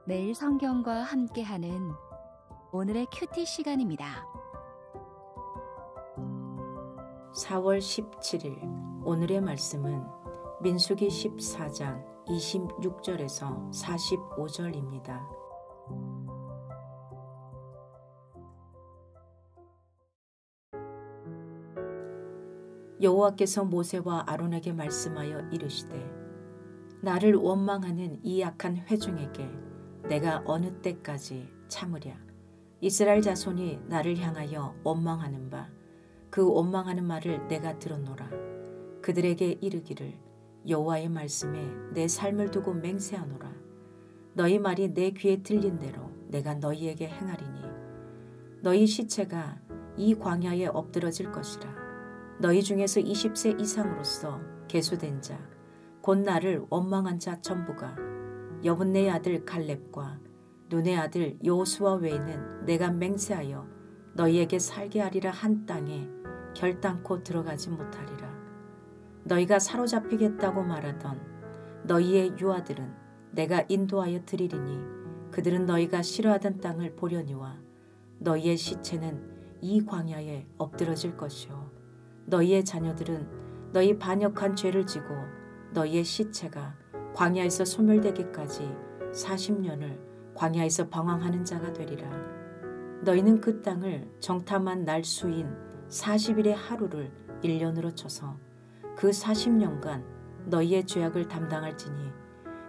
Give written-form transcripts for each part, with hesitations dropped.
매일 성경과 함께하는 오늘의 큐티 시간입니다. 4월 17일 오늘의 말씀은 민수기 14장 26절에서 45절입니다. 여호와께서 모세와 아론에게 말씀하여 이르시되 나를 원망하는 이 악한 회중에게 내가 어느 때까지 참으랴. 이스라엘 자손이 나를 향하여 원망하는 바 그 원망하는 말을 내가 들었노라. 그들에게 이르기를 여호와의 말씀에 내 삶을 두고 맹세하노라. 너희 말이 내 귀에 들린 대로 내가 너희에게 행하리니 너희 시체가 이 광야에 엎드러질 것이라. 너희 중에서 20세 이상으로서 계수된 자 곧 나를 원망한 자 전부가 여분네의 아들 갈렙과 눈의 아들 여호수아 외에는 내가 맹세하여 너희에게 살게 하리라 한 땅에 결단코 들어가지 못하리라. 너희가 사로잡히겠다고 말하던 너희의 유아들은 내가 인도하여 드리리니 그들은 너희가 싫어하던 땅을 보려니와 너희의 시체는 이 광야에 엎드러질 것이요 너희의 자녀들은 너희 반역한 죄를 지고 너희의 시체가 광야에서 소멸되기까지 40년을 광야에서 방황하는 자가 되리라. 너희는 그 땅을 정탐한 날 수인 40일의 하루를 1년으로 쳐서 그 40년간 너희의 죄악을 담당할지니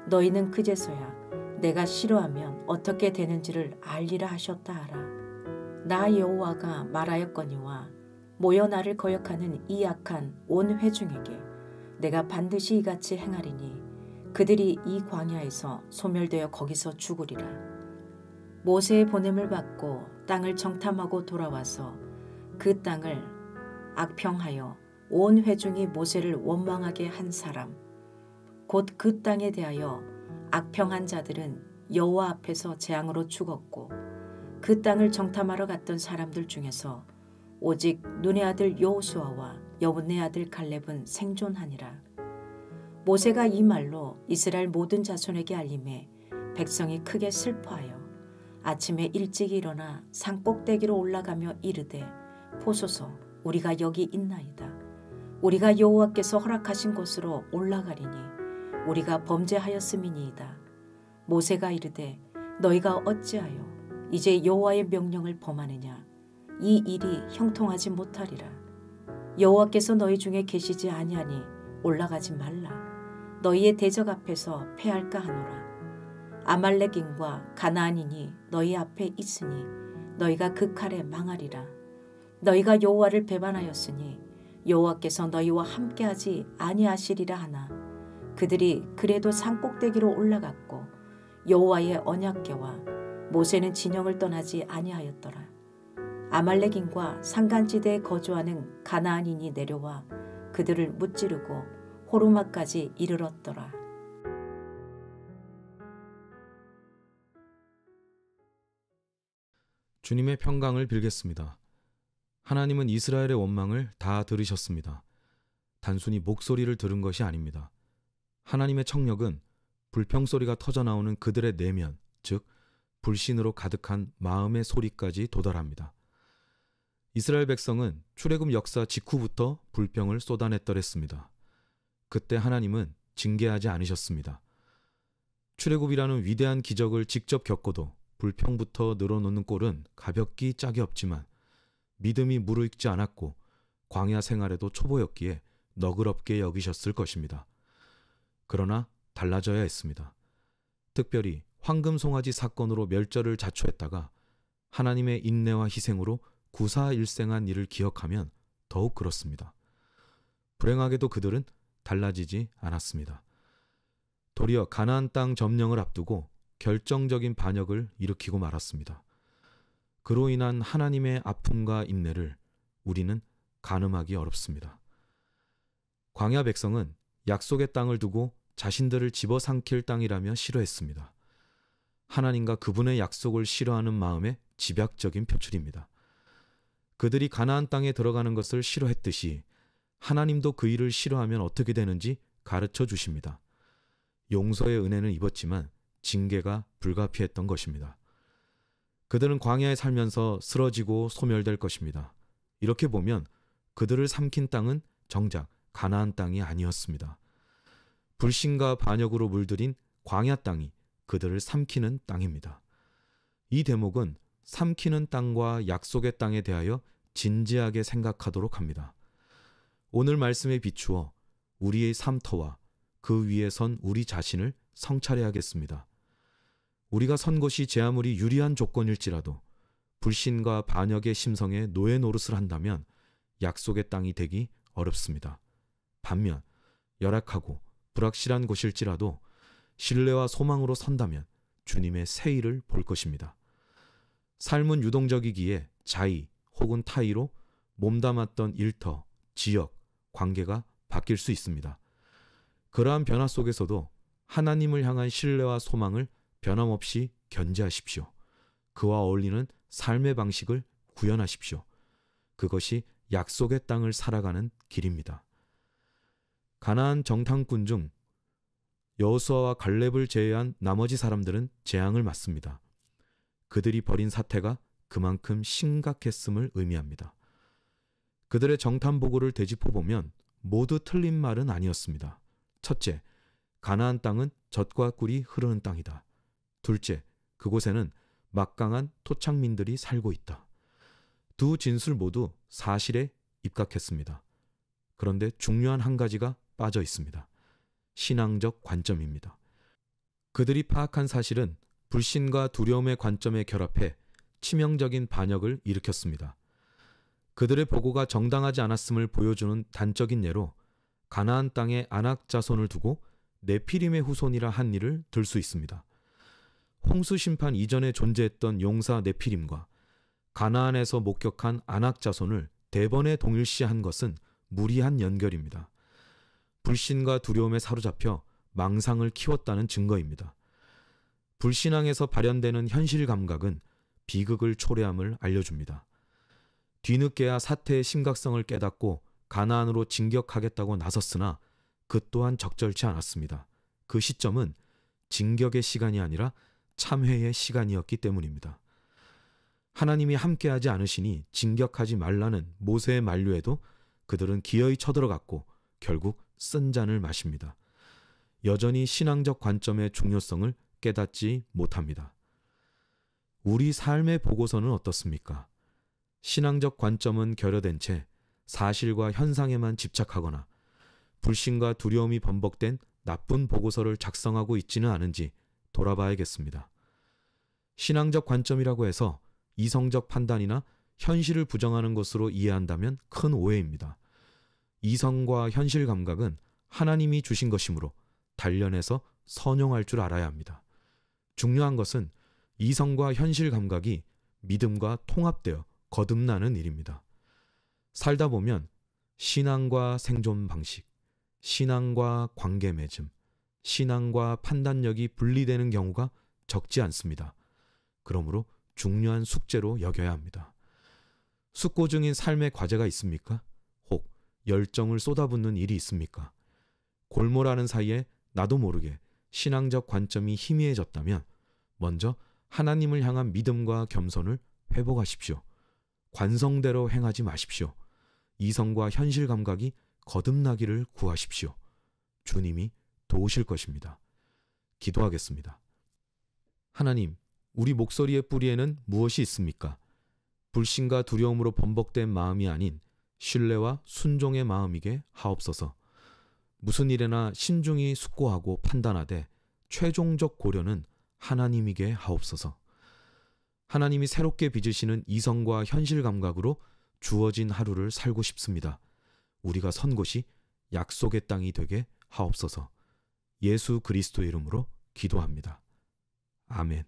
너희는 그제서야 내가 싫어하면 어떻게 되는지를 알리라 하셨다 하라. 나 여호와가 말하였거니와 모여 나를 거역하는 이 악한 온 회중에게 내가 반드시 이같이 행하리니 그들이 이 광야에서 소멸되어 거기서 죽으리라. 모세의 보냄을 받고 땅을 정탐하고 돌아와서 그 땅을 악평하여 온 회중이 모세를 원망하게 한 사람 곧 그 땅에 대하여 악평한 자들은 여호와 앞에서 재앙으로 죽었고 그 땅을 정탐하러 갔던 사람들 중에서 오직 눈의 아들 여호수아와 여분네 아들 갈렙은 생존하니라. 모세가 이 말로 이스라엘 모든 자손에게 알림해 백성이 크게 슬퍼하여 아침에 일찍 일어나 산 꼭대기로 올라가며 이르되 보소서 우리가 여기 있나이다. 우리가 여호와께서 허락하신 곳으로 올라가리니 우리가 범죄하였음이니이다. 모세가 이르되 너희가 어찌하여 이제 여호와의 명령을 범하느냐. 이 일이 형통하지 못하리라. 여호와께서 너희 중에 계시지 아니하니 올라가지 말라. 너희의 대적 앞에서 패할까 하노라. 아말렉인과 가나안인이 너희 앞에 있으니 너희가 그 칼에 망하리라. 너희가 여호와를 배반하였으니 여호와께서 너희와 함께하지 아니하시리라 하나 그들이 그래도 산 꼭대기로 올라갔고 여호와의 언약궤와 모세는 진영을 떠나지 아니하였더라. 아말렉인과 산간지대에 거주하는 가나안인이 내려와 그들을 무찌르고 호르마까지 이르렀더라. 주님의 평강을 빌겠습니다. 하나님은 이스라엘의 원망을 다 들으셨습니다. 단순히 목소리를 들은 것이 아닙니다. 하나님의 청력은 불평소리가 터져나오는 그들의 내면, 즉 불신으로 가득한 마음의 소리까지 도달합니다. 이스라엘 백성은 출애굽 역사 직후부터 불평을 쏟아냈더랬습니다. 그때 하나님은 징계하지 않으셨습니다. 출애굽이라는 위대한 기적을 직접 겪고도 불평부터 늘어놓는 꼴은 가볍기 짝이 없지만 믿음이 무르익지 않았고 광야 생활에도 초보였기에 너그럽게 여기셨을 것입니다. 그러나 달라져야 했습니다. 특별히 황금송아지 사건으로 멸절을 자초했다가 하나님의 인내와 희생으로 구사일생한 일을 기억하면 더욱 그렇습니다. 불행하게도 그들은 달라지지 않았습니다. 도리어 가나안 땅 점령을 앞두고 결정적인 반역을 일으키고 말았습니다. 그로 인한 하나님의 아픔과 인내를 우리는 가늠하기 어렵습니다. 광야 백성은 약속의 땅을 두고 자신들을 집어삼킬 땅이라며 싫어했습니다. 하나님과 그분의 약속을 싫어하는 마음의 집약적인 표출입니다. 그들이 가나안 땅에 들어가는 것을 싫어했듯이 하나님도 그 일을 싫어하면 어떻게 되는지 가르쳐 주십니다. 용서의 은혜는 입었지만 징계가 불가피했던 것입니다. 그들은 광야에 살면서 쓰러지고 소멸될 것입니다. 이렇게 보면 그들을 삼킨 땅은 정작 가나안 땅이 아니었습니다. 불신과 반역으로 물들인 광야 땅이 그들을 삼키는 땅입니다. 이 대목은 삼키는 땅과 약속의 땅에 대하여 진지하게 생각하도록 합니다. 오늘 말씀에 비추어 우리의 삶터와 그 위에 선 우리 자신을 성찰해야겠습니다. 우리가 선 곳이 제 아무리 유리한 조건일지라도 불신과 반역의 심성에 노예 노릇을 한다면 약속의 땅이 되기 어렵습니다. 반면 열악하고 불확실한 곳일지라도 신뢰와 소망으로 선다면 주님의 새 일을 볼 것입니다. 삶은 유동적이기에 자의 혹은 타의로 몸담았던 일터, 지역, 관계가 바뀔 수 있습니다. 그러한 변화 속에서도 하나님을 향한 신뢰와 소망을 변함없이 견지하십시오. 그와 어울리는 삶의 방식을 구현하십시오. 그것이 약속의 땅을 살아가는 길입니다. 가나안 정탐꾼 중 여호수아와 갈렙을 제외한 나머지 사람들은 재앙을 맞습니다. 그들이 벌인 사태가 그만큼 심각했음을 의미합니다. 그들의 정탐 보고를 되짚어보면 모두 틀린 말은 아니었습니다. 첫째, 가나안 땅은 젖과 꿀이 흐르는 땅이다. 둘째, 그곳에는 막강한 토착민들이 살고 있다. 두 진술 모두 사실에 입각했습니다. 그런데 중요한 한 가지가 빠져 있습니다. 신앙적 관점입니다. 그들이 파악한 사실은 불신과 두려움의 관점에 결합해 치명적인 반역을 일으켰습니다. 그들의 보고가 정당하지 않았음을 보여주는 단적인 예로 가나안 땅에 아낙 자손을 두고 네피림의 후손이라 한 일을 들 수 있습니다. 홍수 심판 이전에 존재했던 용사 네피림과 가나안에서 목격한 아낙 자손을 대번에 동일시한 것은 무리한 연결입니다. 불신과 두려움에 사로잡혀 망상을 키웠다는 증거입니다. 불신앙에서 발현되는 현실 감각은 비극을 초래함을 알려줍니다. 뒤늦게야 사태의 심각성을 깨닫고 가나안으로 진격하겠다고 나섰으나 그 또한 적절치 않았습니다. 그 시점은 진격의 시간이 아니라 참회의 시간이었기 때문입니다. 하나님이 함께하지 않으시니 진격하지 말라는 모세의 만류에도 그들은 기어이 쳐들어갔고 결국 쓴 잔을 마십니다. 여전히 신앙적 관점의 중요성을 깨닫지 못합니다. 우리 삶의 보고서는 어떻습니까? 신앙적 관점은 결여된 채 사실과 현상에만 집착하거나 불신과 두려움이 번복된 나쁜 보고서를 작성하고 있지는 않은지 돌아봐야겠습니다. 신앙적 관점이라고 해서 이성적 판단이나 현실을 부정하는 것으로 이해한다면 큰 오해입니다. 이성과 현실 감각은 하나님이 주신 것이므로 단련해서 선용할 줄 알아야 합니다. 중요한 것은 이성과 현실 감각이 믿음과 통합되어 거듭나는 일입니다. 살다 보면 신앙과 생존 방식, 신앙과 관계 맺음, 신앙과 판단력이 분리되는 경우가 적지 않습니다. 그러므로 중요한 숙제로 여겨야 합니다. 숙고 중인 삶의 과제가 있습니까? 혹 열정을 쏟아붓는 일이 있습니까? 골몰하는 사이에 나도 모르게 신앙적 관점이 희미해졌다면 먼저 하나님을 향한 믿음과 겸손을 회복하십시오. 관성대로 행하지 마십시오. 이성과 현실 감각이 거듭나기를 구하십시오. 주님이 도우실 것입니다. 기도하겠습니다. 하나님, 우리 목소리의 뿌리에는 무엇이 있습니까? 불신과 두려움으로 번복된 마음이 아닌 신뢰와 순종의 마음이게 하옵소서. 무슨 일에나 신중히 숙고하고 판단하되 최종적 고려는 하나님이게 하옵소서. 하나님이 새롭게 빚으시는 이성과 현실 감각으로 주어진 하루를 살고 싶습니다. 우리가 선 곳이 약속의 땅이 되게 하옵소서. 예수 그리스도의 이름으로 기도합니다. 아멘.